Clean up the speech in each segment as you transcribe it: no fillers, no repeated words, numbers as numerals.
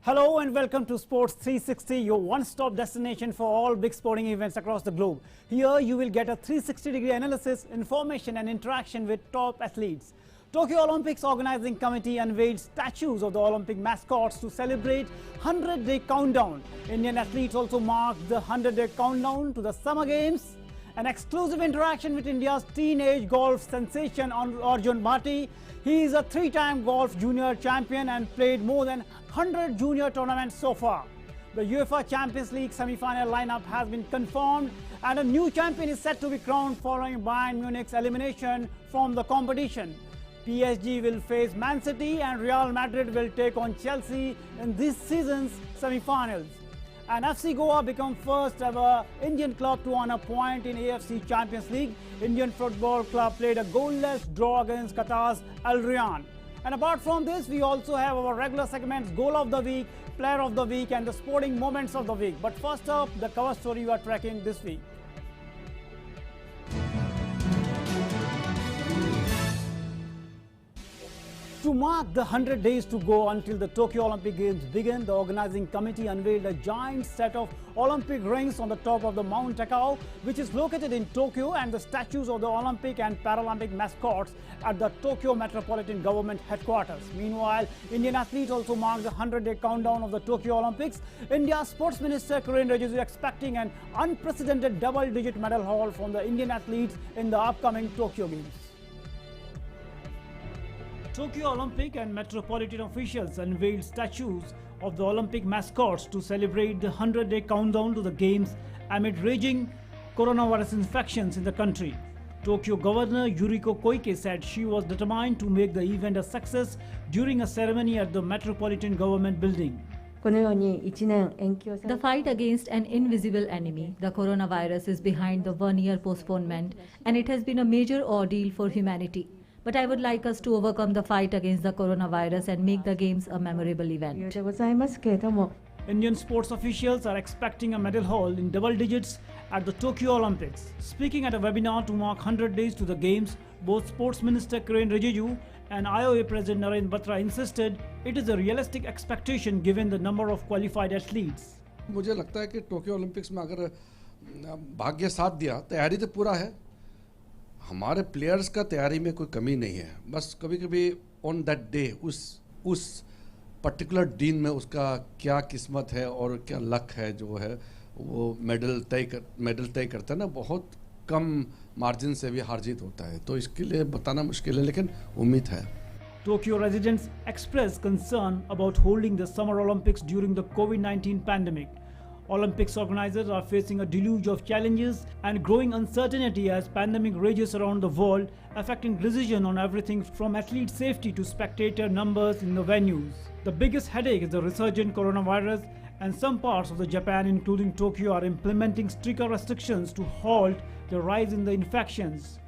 Hello and welcome to Sports 360, your one-stop destination for all big sporting events across the globe. Here you will get a 360-degree analysis, information and interaction with top athletes. Tokyo Olympics Organizing Committee unveiled statues of the Olympic mascots to celebrate 100-day countdown. Indian athletes also marked the 100-day countdown to the Summer Games. An exclusive interaction with India's teenage golf sensation Arjun Bhati. He is a three-time golf junior champion and played more than 100 junior tournaments so far. The UEFA Champions League semi-final lineup has been confirmed and a new champion is set to be crowned following Bayern Munich's elimination from the competition. PSG will face Man City and Real Madrid will take on Chelsea in this season's semi-finals. And FC Goa become first ever Indian club to earn a point in AFC Champions League. Indian Football Club played a goalless draw against Qatar's Al Rayyan. And apart from this, we also have our regular segments, Goal of the Week, Player of the Week and the Sporting Moments of the Week. But first up, the cover story we are tracking this week. To mark the 100 days to go until the Tokyo Olympic Games begin, the organizing committee unveiled a giant set of Olympic rings on the top of the Mount Takao, which is located in Tokyo, and the statues of the Olympic and Paralympic mascots at the Tokyo Metropolitan Government headquarters. Meanwhile, Indian athletes also marked the 100-day countdown of the Tokyo Olympics. India's Sports Minister Kiren Rijiju is expecting an unprecedented double-digit medal haul from the Indian athletes in the upcoming Tokyo Games. Tokyo Olympic and Metropolitan officials unveiled statues of the Olympic mascots to celebrate the 100-day countdown to the Games amid raging coronavirus infections in the country. Tokyo Governor Yuriko Koike said she was determined to make the event a success during a ceremony at the Metropolitan Government building. The fight against an invisible enemy, the coronavirus, is behind the one-year postponement, and it has been a major ordeal for humanity. But I would like us to overcome the fight against the coronavirus and make the Games a memorable event. Indian sports officials are expecting a medal haul in double digits at the Tokyo Olympics. Speaking at a webinar to mark 100 days to the Games, both Sports Minister Kiren Rijiju and IOA President Narendra Batra insisted it is a realistic expectation given the number of qualified athletes. मुझे लगता है कि Tokyo Olympics में अगर भाग्य साथ दिया, तैयारी तो पूरा है. हमारे प्लेयर्स का तैयारी में कोई कमी नहीं है. बस कभी-कभी ऑन दैट डे उस पर्टिकुलर दिन में उसका क्या किस्मत है और क्या लक है जो है वो मेडल तय करता है ना. बहुत कम मार्जिन से भी हार जीत होता है, तो इसके लिए बताना मुश्किल है, लेकिन उम्मीद है. Tokyo residents expressed concern about holding the Summer Olympics during the COVID-19 pandemic. Olympics organizers are facing a deluge of challenges and growing uncertainty as pandemic rages around the world, affecting decision on everything from athlete safety to spectator numbers in the venues. The biggest headache is the resurgent coronavirus, and some parts of the Japan, including Tokyo, are implementing stricter restrictions to halt the rise in the infections.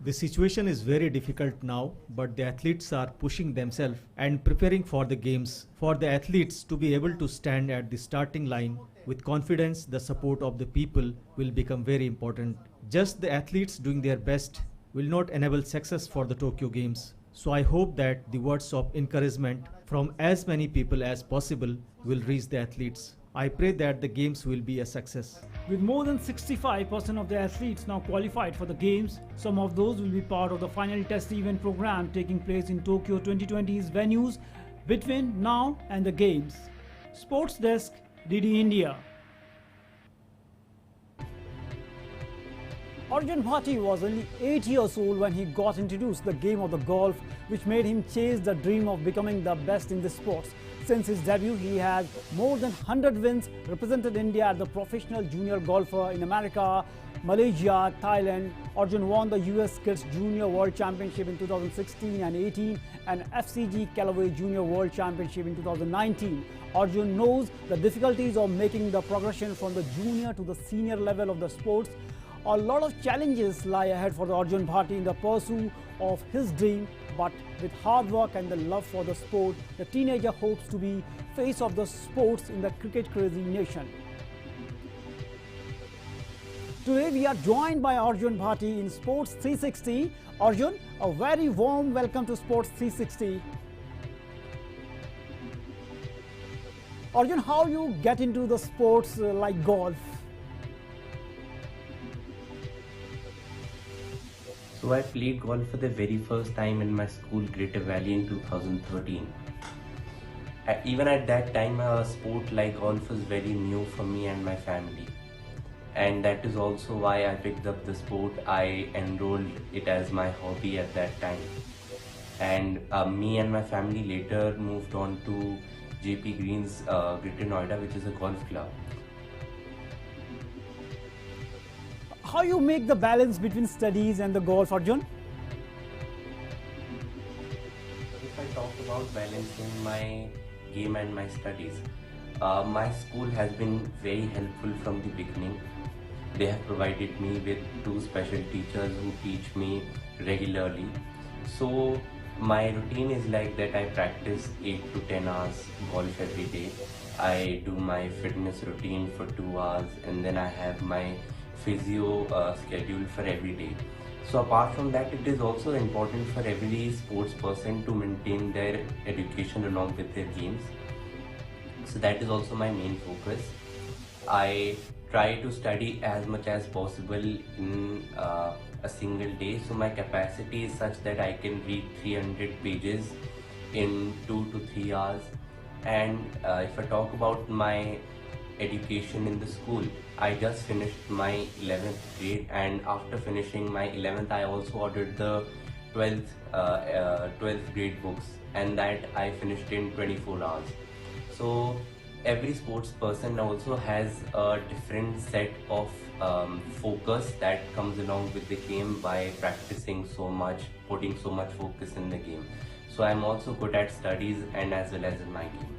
The situation is very difficult now, but the athletes are pushing themselves and preparing for the games. For the athletes to be able to stand at the starting line with confidence, the support of the people will become very important. Just the athletes doing their best will not enable success for the Tokyo Games. So I hope that the words of encouragement from as many people as possible will reach the athletes. I pray that the Games will be a success. With more than 65% of the athletes now qualified for the Games, some of those will be part of the final test event program taking place in Tokyo 2020's venues between now and the Games. Sports Desk, DD India. Arjun Bhati was only 8 years old when he got introduced to the game of the golf, which made him chase the dream of becoming the best in the sports. Since his debut, he has more than 100 wins, represented India as the professional junior golfer in America, Malaysia, Thailand. Arjun won the US Kids Junior World Championship in 2016 and 18 and FCG Callaway Junior World Championship in 2019. Arjun knows the difficulties of making the progression from the junior to the senior level of the sports. A lot of challenges lie ahead for the Arjun Bhati in the pursuit of his dream, but with hard work and the love for the sport, the teenager hopes to be face of the sports in the cricket crazy nation. Today we are joined by Arjun Bhati in Sports 360. Arjun, a very warm welcome to Sports 360. Arjun, how you get into the sports like golf? So I played golf for the very first time in my school Greater Valley in 2013. Even at that time, a sport like golf was very new for me and my family. And that is also why I picked up the sport. I enrolled it as my hobby at that time. And me and my family later moved on to JP Green's Greater Noida, which is a golf club. How you make the balance between studies and the golf, Arjun? If I talk about balancing my game and my studies, my school has been very helpful from the beginning. They have provided me with 2 special teachers who teach me regularly. So my routine is like that. I practice 8 to 10 hours golf every day. I do my fitness routine for 2 hours, and then I have my physio schedule for every day. So apart from that, it is also important for every sports person to maintain their education along with their games. So that is also my main focus. I try to study as much as possible in a single day. So my capacity is such that I can read 300 pages in 2 to 3 hours. And if I talk about my education in the school, I just finished my 11th grade, and after finishing my 11th, I also ordered the 12th grade books, and that I finished in 24 hours. So every sports person also has a different set of focus that comes along with the game by practicing so much, putting so much focus in the game. So I'm also good at studies and as well as in my game.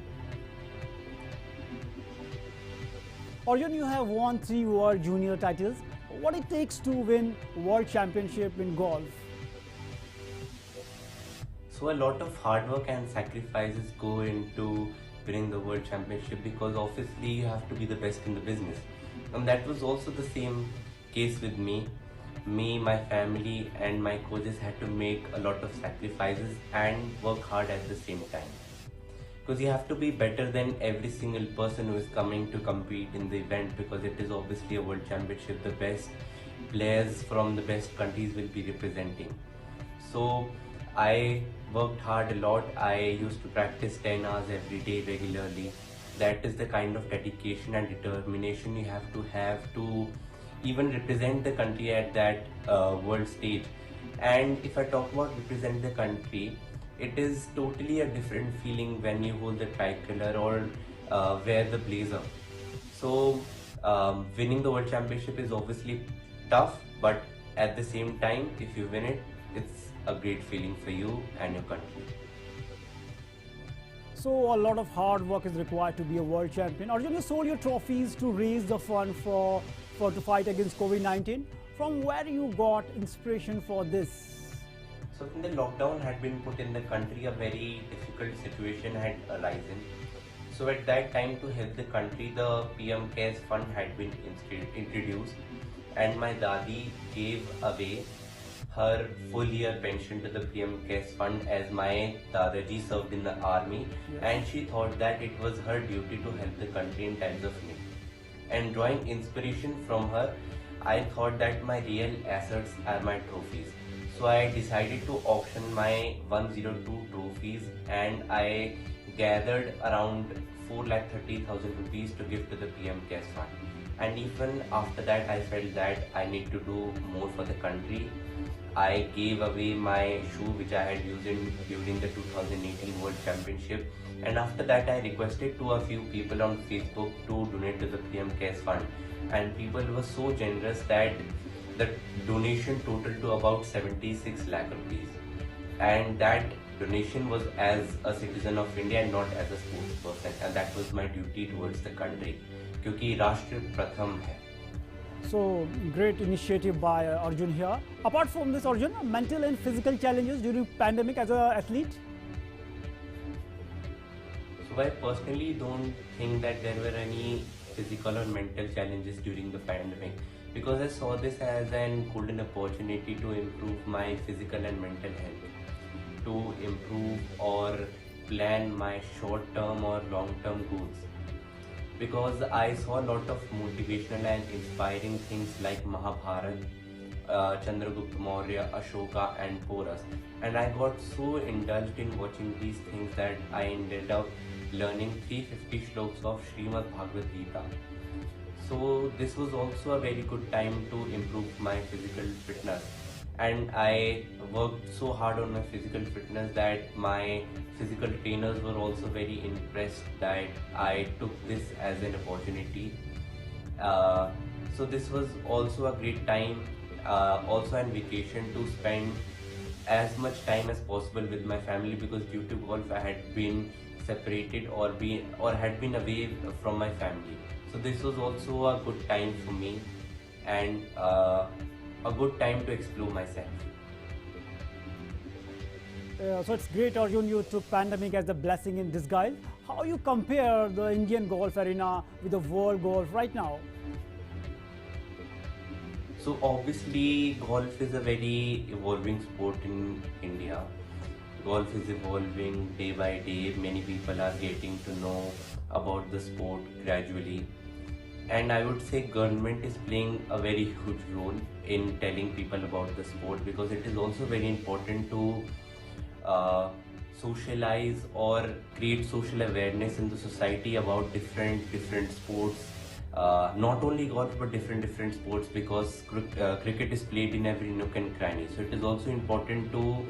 Arjun, you have won 3 World Junior titles. What it takes to win World Championship in golf? So a lot of hard work and sacrifices go into winning the World Championship, because obviously you have to be the best in the business. And that was also the same case with me. Me, my family and my coaches had to make a lot of sacrifices and work hard at the same time. Because you have to be better than every single person who is coming to compete in the event, because it is obviously a World Championship. The best players from the best countries will be representing. So I worked hard a lot. I used to practice 10 hours every day regularly. That is the kind of dedication and determination you have to even represent the country at that world stage. And if I talk about represent the country, it is totally a different feeling when you hold the tricolor or wear the blazer. So winning the World Championship is obviously tough, but at the same time, if you win it, it's a great feeling for you and your country. So a lot of hard work is required to be a world champion. Arjun, you sold your trophies to raise the fund for to fight against COVID-19. From where you got inspiration for this? So when the lockdown had been put in the country, a very difficult situation had arisen. So at that time, to help the country, the PM Cares Fund had been introduced, and my dadi gave away her full year pension to the PM Cares Fund, as my dadaji served in the army, and she thought that it was her duty to help the country in times of need. And drawing inspiration from her, I thought that my real assets are my trophies. So I decided to auction my 102 trophies, and I gathered around 4,30,000 rupees to give to the PM Cares Fund. And even after that, I felt that I need to do more for the country. I gave away my shoe which I had used during the 2018 World Championship, and after that I requested to a few people on Facebook to donate to the PM Cares Fund, and people were so generous that the donation totaled to about 76 lakh rupees, and that donation was as a citizen of India and not as a sports person, and that was my duty towards the country, क्योंकि राष्ट्र प्रथम है. So great initiative by Arjun here. Apart from this, Arjun, mental and physical challenges during pandemic as an athlete? So I personally don't think that there were any physical or mental challenges during the pandemic, because I saw this as an golden opportunity to improve my physical and mental health, to improve or plan my short-term or long-term goals. because I saw a lot of motivational and inspiring things like Mahabharat, Chandragupta Maurya, Ashoka and Porus, and I got so indulged in watching these things that I ended up learning 350 shloks of Srimad Bhagavad Gita. So this was also a very good time to improve my physical fitness, and I worked so hard on my physical fitness that my physical trainers were also very impressed that I took this as an opportunity. So this was also a great time, also on vacation, to spend as much time as possible with my family, because due to golf I had been separated or had been away from my family. So this was also a good time for me, and a good time to explore myself. So it's great, Arjun, you took pandemic as a blessing in disguise. How you compare the Indian golf arena with the world golf right now? So obviously golf is a very evolving sport in India. Golf is evolving day by day. Many people are getting to know about the sport gradually. And I would say government is playing a very huge role in telling people about the sport, because it is also very important to socialize or create social awareness in the society about different sports, not only golf but different sports, because cricket is played in every nook and cranny. So it is also important to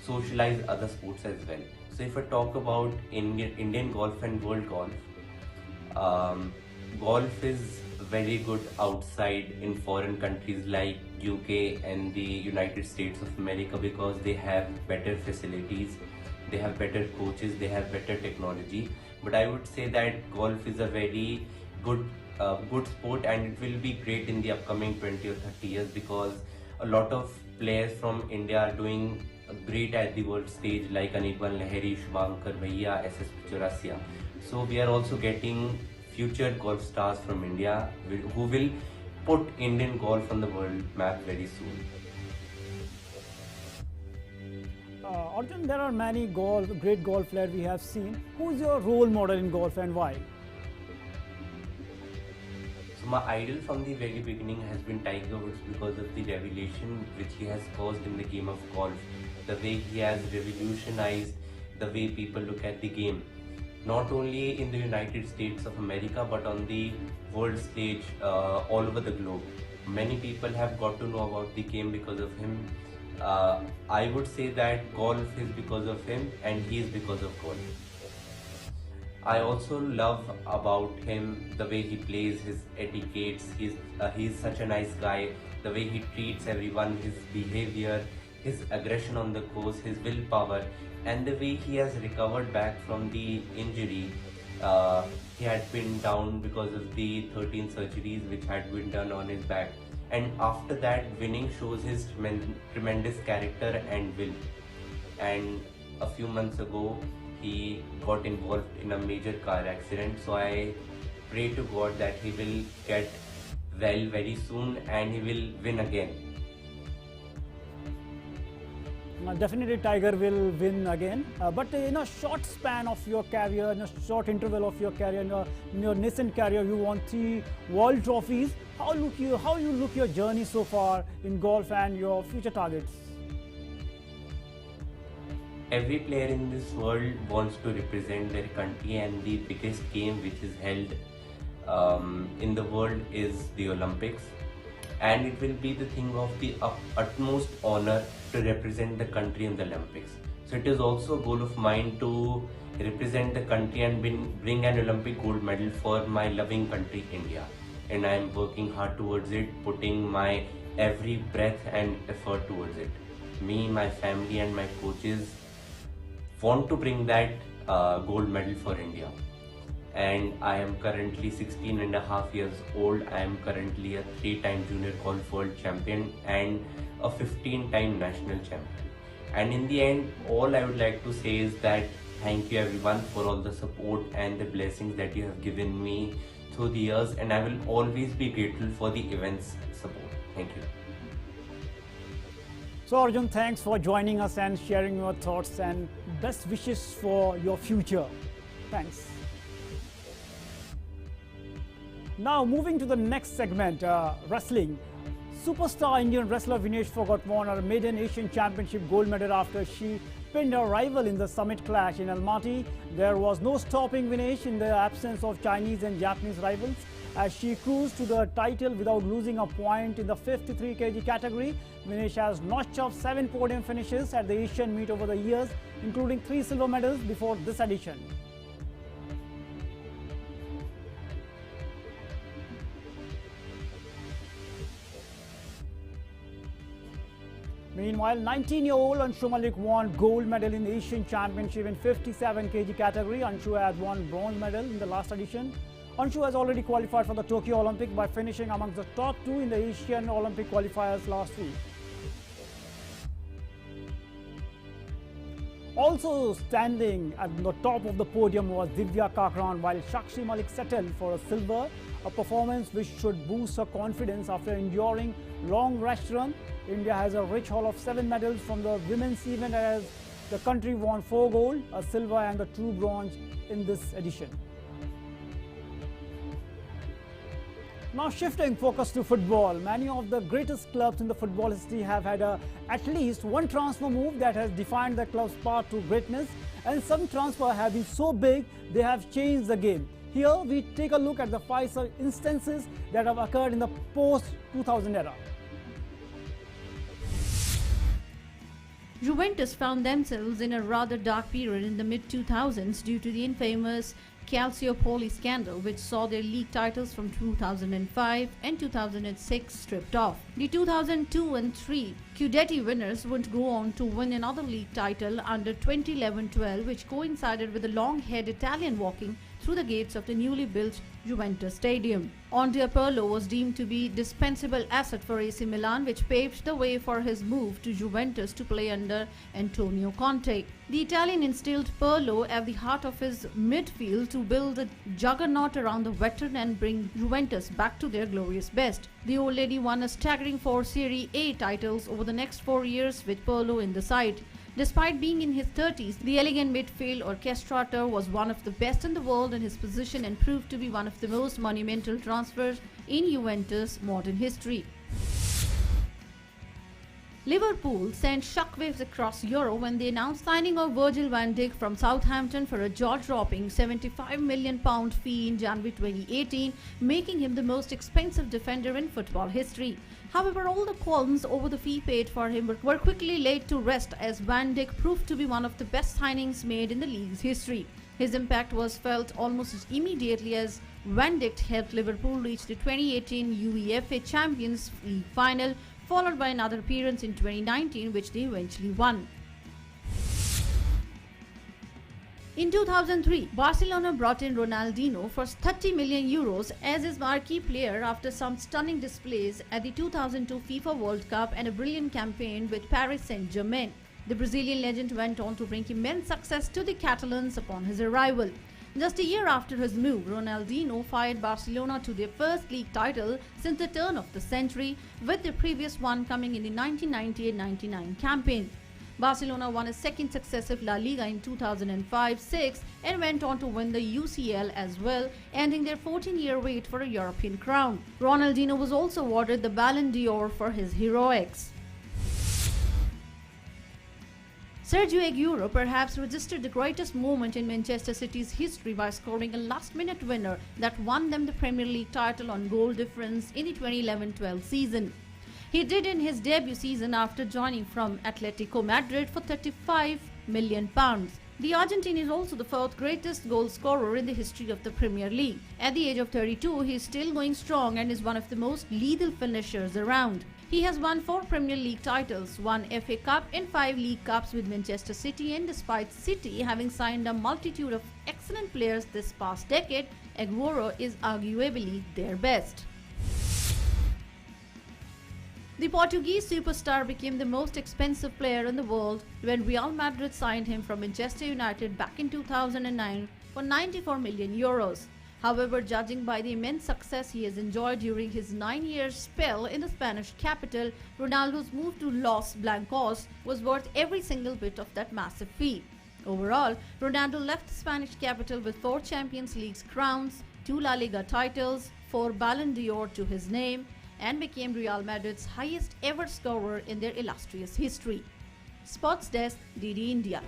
socialize other sports as well. So if I talk about Indian golf and world golf, golf is very good outside in foreign countries like UK and the United States of America, because they have better facilities, they have better coaches, they have better technology. But I would say that golf is a very good sport, and it will be great in the upcoming 20 or 30 years, because a lot of players from India are doing great at the world stage, like Anirban Lahiri, Shubhankar Bhaiya, SS Chaurasia. So we are also getting future golf stars from India who will put Indian golf on the world map very soon. Arjun, there are many great golf players we have seen. Who's your role model in golf and why? So my idol from the very beginning has been Tiger Woods, because of the revolution which he has caused in the game of golf. The way he has revolutionized the way people look at the game, not only in the United States of America but on the world stage, all over the globe. Many people have got to know about the game because of him. I would say that golf is because of him and he is because of golf. I also love about him the way he plays, his etiquettes. He's such a nice guy. The way he treats everyone, his behavior, his aggression on the course, his willpower, and the way he has recovered back from the injury. He had been down because of the 13 surgeries which had been done on his back, and after that winning shows his tremendous character and will. And a few months ago he got involved in a major car accident, so I pray to God that he will get well very soon and he will win again. Definitely Tiger will win again, but in a short span of your career, in a short interval of your career, in your nascent career, you won 3 world trophies. How you look your journey so far in golf and your future targets? Every player in this world wants to represent their country, and the biggest game which is held in the world is the Olympics, and it will be the thing of the utmost honor to represent the country in the Olympics. So it is also a goal of mine to represent the country and bring an Olympic gold medal for my loving country, India. And I am working hard towards it, putting my every breath and effort towards it. Me, my family and my coaches want to bring that gold medal for India. And I am currently 16 and a half years old. I am currently a 3-time junior golf world champion and a 15-time national champion. And in the end, all I would like to say is that thank you everyone for all the support and the blessings that you have given me through the years, and I will always be grateful for the events support. Thank you. So Arjun, thanks for joining us and sharing your thoughts, and best wishes for your future. Thanks. Now moving to the next segment, wrestling. Superstar Indian wrestler Vinesh Phogat won her maiden Asian Championship gold medal after she pinned her rival in the summit clash in Almaty. There was no stopping Vinesh in the absence of Chinese and Japanese rivals as she cruised to the title without losing a point in the 53 kg category. Vinesh has notched up 7 podium finishes at the Asian meet over the years, including 3 silver medals before this edition. Meanwhile, 19-year-old Anshu Malik won gold medal in the Asian Championship in 57 kg category. Anshu has won bronze medal in the last edition. Anshu has already qualified for the Tokyo Olympics by finishing amongst the top 2 in the Asian Olympic qualifiers last week. Also standing at the top of the podium was Divya Kakran, while Shakshi Malik settled for a silver, a performance which should boost her confidence after enduring long rash run. India has a rich haul of 7 medals from the women's event as the country won 4 gold, a silver and the 2 bronze in this edition. Now shifting focus to football, many of the greatest clubs in the football history have had at least one transfer move that has defined the club's path to greatness, and some transfers have been so big they have changed the game. Here we take a look at the 5 instances that have occurred in the post-2000 era. Juventus found themselves in a rather dark period in the mid-2000s due to the infamous Calciopoli scandal, which saw their league titles from 2005 and 2006 stripped off. The 2002 and 3 Scudetti winners would go on to win another league title under 2011-12, which coincided with the long-haired Italian walking through the gates of the newly built Juventus Stadium. Andrea Pirlo was deemed to be dispensable asset for AC Milan, which paved the way for his move to Juventus to play under Antonio Conte. The Italian instilled Pirlo at the heart of his midfield to build a juggernaut around the veteran and bring Juventus back to their glorious best. The old lady won a staggering 4 Serie A titles over the next 4 years with Pirlo in the side. Despite being in his 30s, the elegant midfield orchestrator was one of the best in the world in his position and proved to be one of the most monumental transfers in Juventus' modern history. Liverpool sent shockwaves across Europe when they announced signing of Virgil van Dijk from Southampton for a jaw-dropping £75 million fee in January 2018, making him the most expensive defender in football history. However, all the qualms over the fee paid for him were quickly laid to rest as Van Dijk proved to be one of the best signings made in the league's history. His impact was felt almost as immediately as Van Dijk helped Liverpool reach the 2018 UEFA Champions League final, followed by another appearance in 2019, which they eventually won. In 2003, Barcelona brought in Ronaldinho for €30 million as his marquee player after some stunning displays at the 2002 FIFA World Cup and a brilliant campaign with Paris Saint-Germain. The Brazilian legend went on to bring immense success to the Catalans upon his arrival. Just a year after his move, Ronaldinho fired Barcelona to their first league title since the turn of the century, with the previous one coming in the 1998-99 campaign. Barcelona won a second successive La Liga in 2005-06 and went on to win the UCL as well, ending their 14-year wait for a European crown. Ronaldinho was also awarded the Ballon d'Or for his heroics. Sergio Aguero perhaps registered the greatest moment in Manchester City's history by scoring a last-minute winner that won them the Premier League title on goal difference in the 2011-12 season. He did in his debut season after joining from Atletico Madrid for £35 million. The Argentine is also the 4th greatest goal scorer in the history of the Premier League. At the age of 32, he is still going strong and is one of the most lethal finishers around. He has won 4 Premier League titles, 1 FA Cup and 5 League Cups with Manchester City, and despite City having signed a multitude of excellent players this past decade, Aguero is arguably their best. The Portuguese superstar became the most expensive player in the world when Real Madrid signed him from Manchester United back in 2009 for €94 million. However, judging by the immense success he has enjoyed during his 9-year spell in the Spanish capital, Ronaldo's move to Los Blancos was worth every single bit of that massive fee. Overall, Ronaldo left the Spanish capital with 4 Champions League crowns, 2 La Liga titles, 4 Ballon d'Or to his name, and became Real Madrid's highest ever scorer in their illustrious history. Sports Desk, DD India.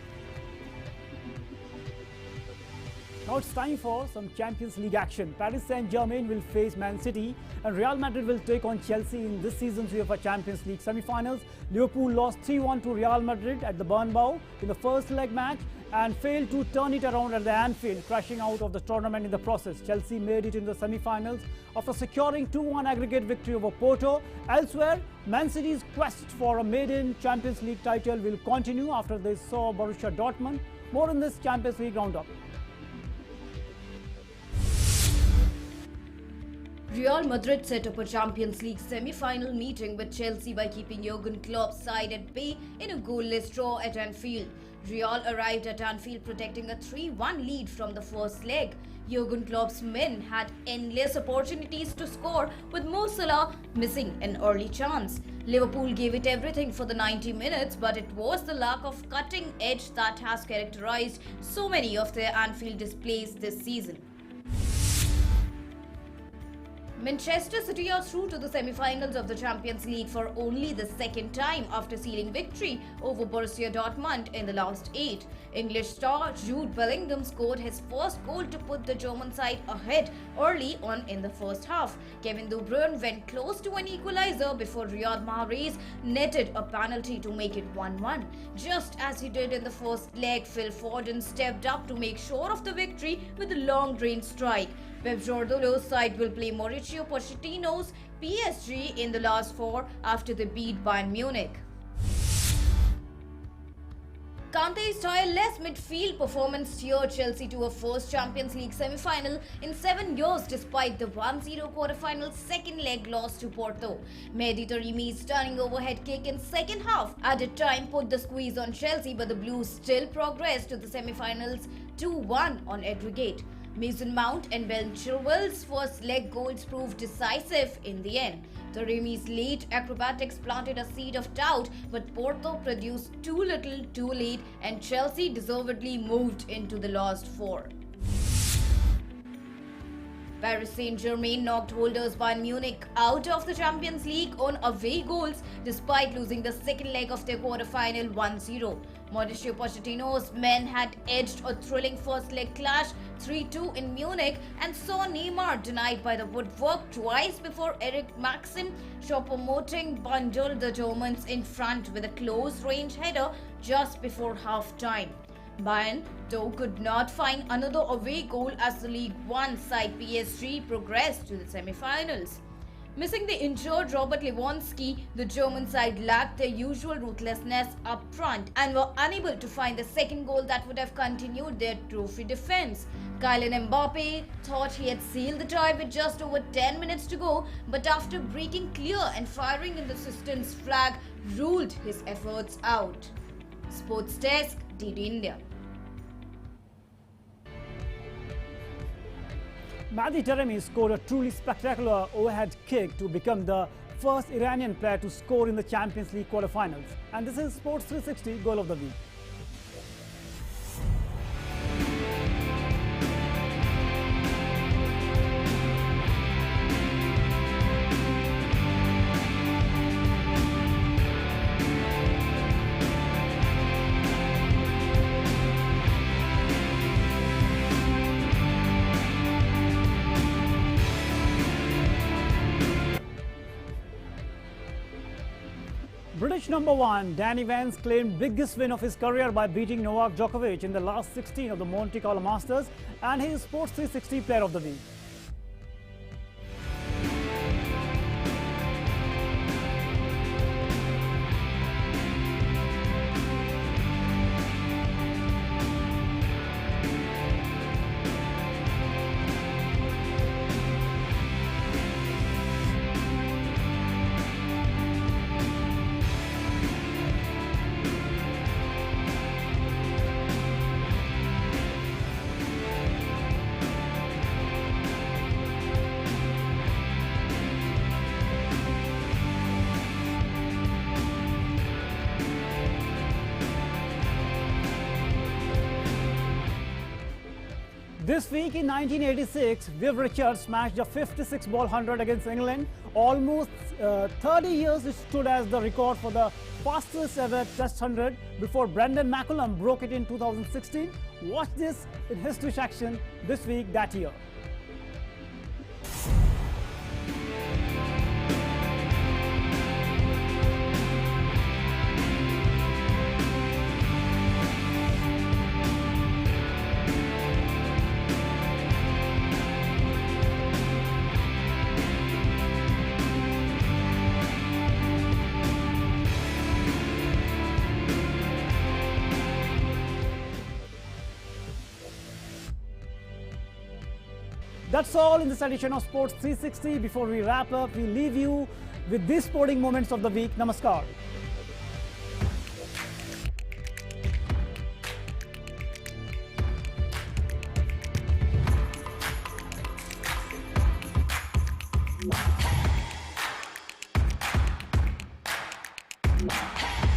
Now it's time for some Champions League action. Paris Saint-Germain will face Man City and Real Madrid will take on Chelsea in this season's UEFA Champions League semi-finals. Liverpool lost 3-1 to Real Madrid at the Bernabeu in the first leg match and failed to turn it around at the Anfield, crashing out of the tournament in the process. Chelsea made it in the semi-finals after securing 2-1 aggregate victory over Porto. Elsewhere, Man City's quest for a maiden Champions League title will continue after they saw Borussia Dortmund. More in this Champions League roundup. Real Madrid set up a Champions League semi-final meeting with Chelsea by keeping Jurgen Klopp's side at bay in a goalless draw at Anfield. Real arrived at Anfield protecting a 3-1 lead from the first leg. Jurgen Klopp's men had endless opportunities to score, with Mo Salah missing an early chance. Liverpool gave it everything for the 90 minutes, but it was the lack of cutting edge that has characterized so many of their Anfield displays this season. Manchester City are through to the semi-finals of the Champions League for only the second time after sealing victory over Borussia Dortmund in the last 8. English star Jude Bellingham scored his first goal to put the German side ahead early on in the first half. Kevin De Bruyne went close to an equalizer before Riyad Mahrez netted a penalty to make it 1-1. Just as he did in the first leg, Phil Foden stepped up to make sure of the victory with a long-range strike. Pep Guardiola's side will play Mauricio Pochettino's PSG in the last 4 after they beat Bayern Munich. Kante's tireless midfield performance steered Chelsea to a first Champions League semi-final in 7 years despite the 1-0 quarter-final second leg loss to Porto. Mehdi Taremi's stunning overhead kick in second half added time put the squeeze on Chelsea, but the Blues still progressed to the semi-finals 2-1 on aggregate. Mason Mount and Ben Chilwell's first leg goals proved decisive in the end. Taremi's late acrobatics planted a seed of doubt, but Porto produced too little too late and Chelsea deservedly moved into the last 4. Paris Saint-Germain knocked holders Bayern Munich out of the Champions League on away goals despite losing the second leg of their quarter-final 1-0. Mauricio Pochettino's men had edged a thrilling first leg clash 3-2 in Munich and saw Neymar denied by the woodwork twice before Eric Maxim Choupo-Moting bundled the Germans in front with a close-range header just before half-time. Bayern, though, could not find another away goal as the League One side PSG progressed to the semi-finals. Missing the injured Robert Lewandowski, the German side lacked their usual ruthlessness up front and were unable to find the second goal that would have continued their trophy defense. Kylian Mbappe thought he had sealed the tie with just over 10 minutes to go, but after breaking clear and firing in the assistant's flag, ruled his efforts out. Sports Desk, DD India. Mehdi Taremi scored a truly spectacular overhead kick to become the first Iranian player to score in the Champions League quarterfinals. And this is Sports 360 Goal of the Week. British number 1 Dan Evans claimed biggest win of his career by beating Novak Djokovic in the last 16 of the Monte Carlo Masters, and he is Sports 360 Player of the Week. This week in 1986, Viv Richards smashed a 56-ball 100 against England. Almost 30 years it stood as the record for the fastest ever Test 100 before Brendan McCullum broke it in 2016. Watch this in History section this week that year. That's all in this edition of Sports 360. Before we wrap up, we leave you with these sporting moments of the week. Namaskar. Wow.